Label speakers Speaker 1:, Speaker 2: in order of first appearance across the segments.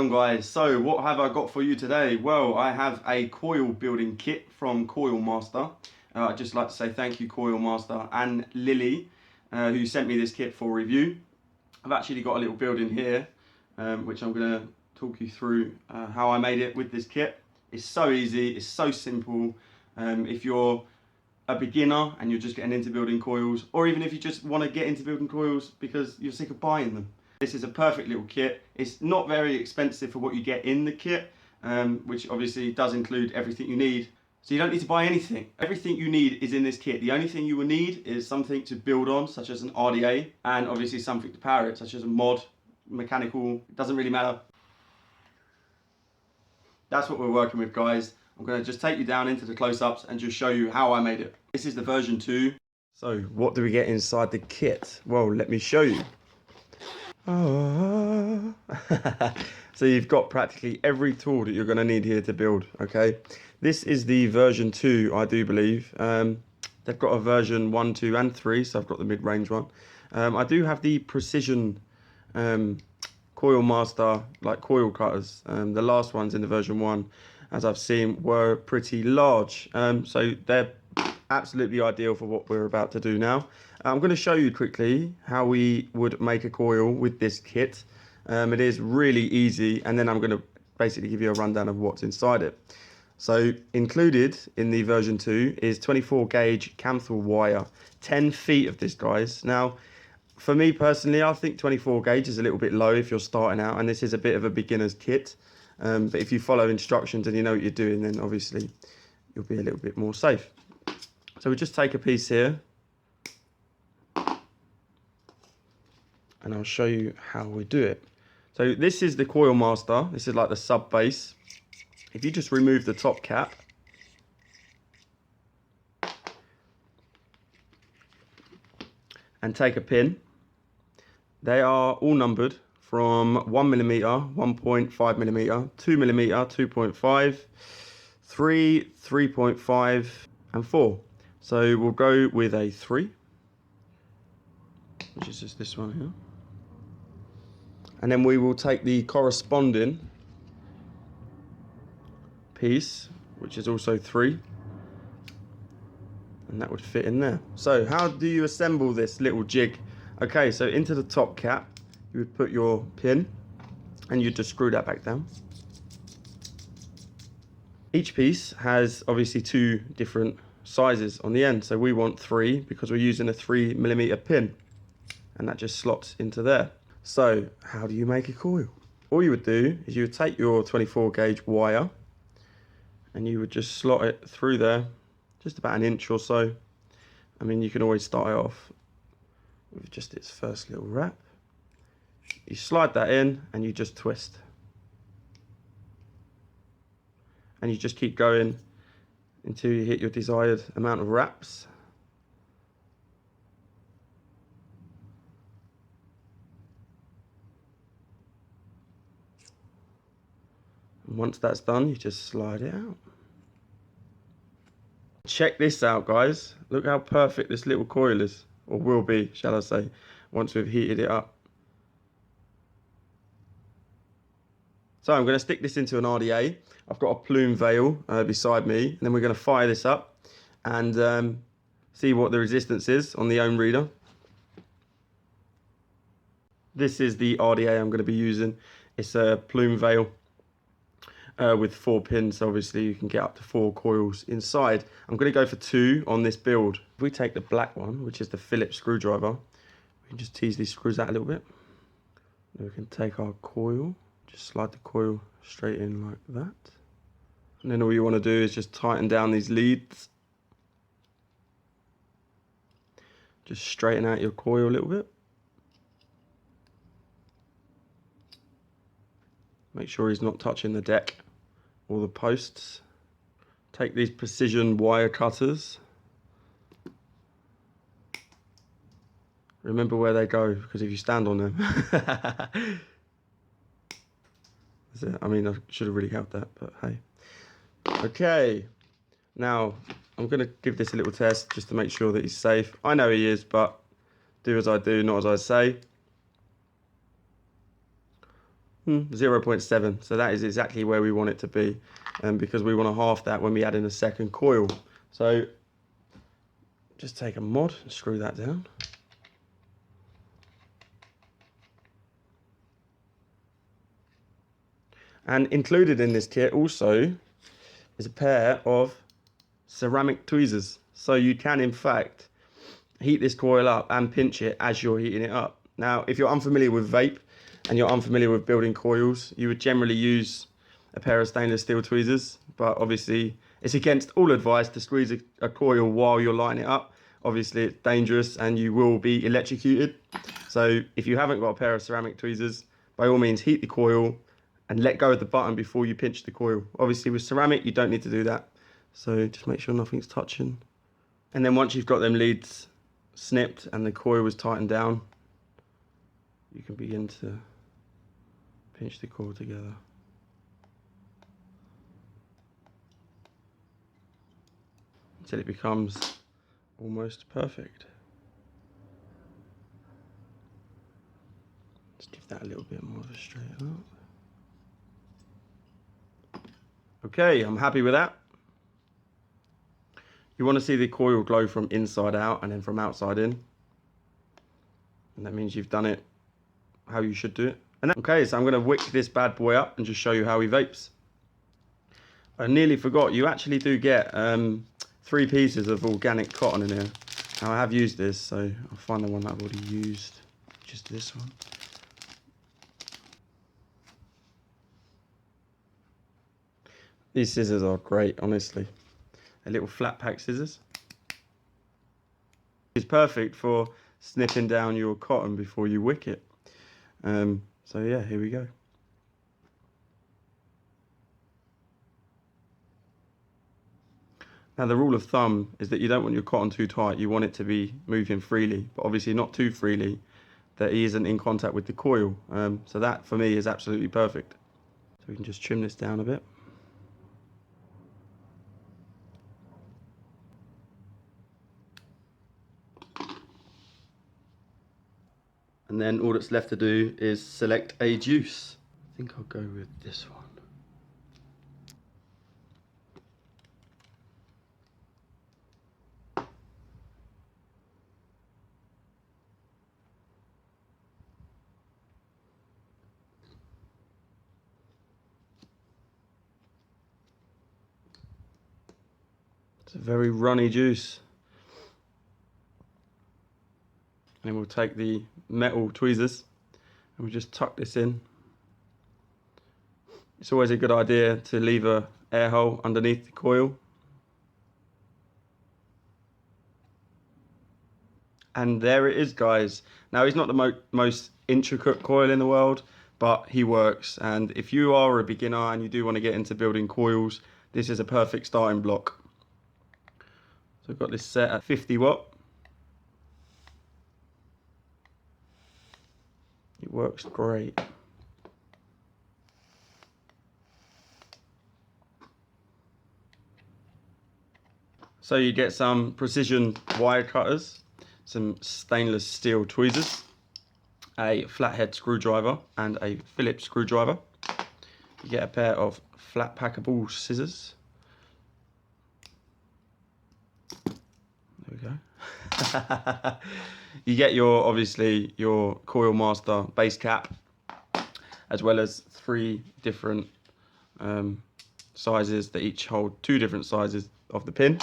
Speaker 1: on guys, so what have I got for you today? Well, I have a coil building kit from Coil Master. I'd just like to say thank you Coil Master and Lily who sent me this kit for review. I've actually got a little build in here which I'm going to talk you through how I made it with this kit. It's so easy, it's so simple. If you're a beginner and you're just getting into building coils, or even if you just want to get into building coils because you're sick of buying them, this is a perfect little kit. It's not very expensive for what you get in the kit, which obviously does include everything you need. So you don't need to buy anything. Everything you need is in this kit. The only thing you will need is something to build on, such as an RDA, and obviously something to power it, such as a mod, mechanical, it doesn't really matter. That's what we're working with, guys. I'm going to just take you down into the close-ups and just show you how I made it. This is the version 2. So what do we get inside the kit? Well, let me show you. Oh. So you've got practically every tool that you're going to need here to build, okay? This is the version 2, I do believe. They've got a version 1, 2 and 3, so I've got the mid-range one. I do have the precision Coil Master, like coil cutters. The last ones in the version 1, as I've seen, were pretty large. So they're absolutely ideal for what we're about to do now. I'm going to show you quickly how we would make a coil with this kit. It is really easy, and then I'm going to basically give you a rundown of what's inside it. So included in the version 2 is 24 gauge Camthor wire, 10 feet of this, guys. Now, for me personally, I think 24 gauge is a little bit low if you're starting out, and this is a bit of a beginner's kit. But if you follow instructions and you know what you're doing, then obviously you'll be a little bit more safe. So we just take a piece here, and I'll show you how we do it. So this is the Coil Master. This is like the sub base. If you just remove the top cap, and take a pin, they are all numbered from 1mm, 1.5mm, 2mm, 2.5, 3, 3.5 and 4. So we'll go with a 3, which is just this one here. And then we will take the corresponding piece, which is also 3, and that would fit in there. So how do you assemble this little jig? Okay, so into the top cap you would put your pin, and you just screw that back down. Each piece has obviously 2 different sizes on the end, so we want 3 because we're using a 3mm pin, and that just slots into there. So how do you make a coil? All you would do is you would take your 24 gauge wire and you would just slot it through there, just about an inch or so. I mean, you can always start it off with just its first little wrap. You slide that in and you just twist. And you just keep going until you hit your desired amount of wraps. And once that's done, you just slide it out. Check this out, guys. Look how perfect this little coil is, or will be, shall I say, once we've heated it up. So I'm going to stick this into an RDA. I've got a plume veil beside me, and then we're going to fire this up and see what the resistance is on the ohm reader. This is the RDA I'm going to be using. It's a plume veil with 4 pins, so obviously you can get up to 4 coils inside. I'm going to go for 2 on this build. If we take the black one, which is the Phillips screwdriver, we can just tease these screws out a little bit. Then we can take our coil, just slide the coil straight in like that. And then all you want to do is just tighten down these leads. Just straighten out your coil a little bit. Make sure he's not touching the deck or the posts. Take these precision wire cutters. Remember where they go, because if you stand on them. That's it. I mean, I should have really held that, but hey. Okay, now I'm going to give this a little test just to make sure that he's safe. I know he is, but do as I do, not as I say. 0.7. So that is exactly where we want it to be, because we want to half that when we add in a second coil. So just take a mod and screw that down. And included in this kit also is a pair of ceramic tweezers. So you can in fact heat this coil up and pinch it as you're heating it up. Now, if you're unfamiliar with vape and you're unfamiliar with building coils, you would generally use a pair of stainless steel tweezers, but obviously it's against all advice to squeeze a coil while you're lighting it up. Obviously it's dangerous and you will be electrocuted. So if you haven't got a pair of ceramic tweezers, by all means heat the coil and let go of the button before you pinch the coil. Obviously with ceramic you don't need to do that. So just make sure nothing's touching. And then once you've got them leads snipped and the coil is tightened down, you can begin to pinch the coil together. Until it becomes almost perfect. Let's give that a little bit more of a straighten up. Okay, I'm happy with that. You want to see the coil glow from inside out and then from outside in. And that means you've done it how you should do it. And okay, so I'm going to wick this bad boy up and just show you how he vapes. I nearly forgot, you actually do get 3 pieces of organic cotton in here. Now I have used this, so I'll find the one that I've already used. Just this one. These scissors are great, honestly. They're little flat pack scissors. It's perfect for snipping down your cotton before you wick it. So yeah, here we go. Now the rule of thumb is that you don't want your cotton too tight, you want it to be moving freely, but obviously not too freely that he isn't in contact with the coil. So that for me is absolutely perfect. So we can just trim this down a bit. And then all that's left to do is select a juice. I think I'll go with this one. It's a very runny juice. And we'll take the metal tweezers and we'll just tuck this in. It's always a good idea to leave an air hole underneath the coil. And there it is, guys. Now he's not the most intricate coil in the world, but he works. And if you are a beginner and you do want to get into building coils, this is a perfect starting block. So I've got this set at 50 watt. It works great. So you get some precision wire cutters, some stainless steel tweezers, a flathead screwdriver and a Phillips screwdriver. You get a pair of flat packable scissors. There we go. You get your, obviously, your Coil Master base cap, as well as 3 different sizes that each hold 2 different sizes of the pin.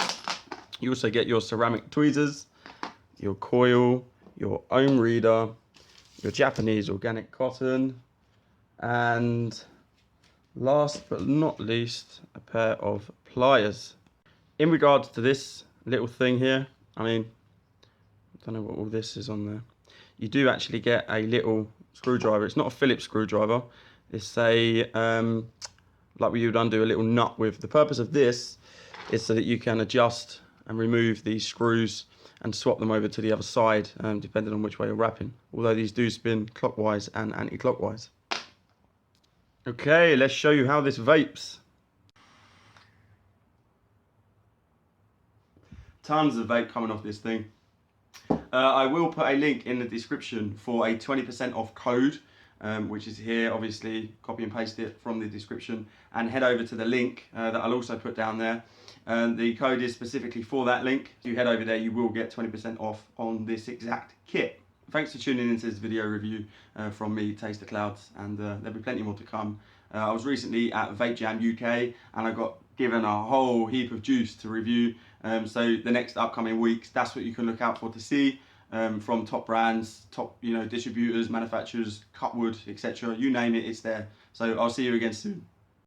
Speaker 1: You also get your ceramic tweezers, your coil, your ohm reader, your Japanese organic cotton, and last but not least, a pair of pliers. In regards to this little thing here, I mean, I don't know what all this is on there. You do actually get a little screwdriver. It's not a Phillips screwdriver. It's a, like you would undo a little nut with. The purpose of this is so that you can adjust and remove these screws and swap them over to the other side, depending on which way you're wrapping. Although these do spin clockwise and anti-clockwise. Okay, let's show you how this vapes. Tons of vape coming off this thing. I will put a link in the description for a 20% off code which is here. Obviously, copy and paste it from the description and head over to the link that I'll also put down there. The code is specifically for that link. If you head over there, you will get 20% off on this exact kit. Thanks for tuning into this video review from me, Taste the Clouds, and there'll be plenty more to come. I was recently at Vape Jam UK and I got given a whole heap of juice to review. So the next upcoming weeks, that's what you can look out for to see from top brands, top distributors, manufacturers, Cutwood, etc. You name it, it's there. So I'll see you again soon.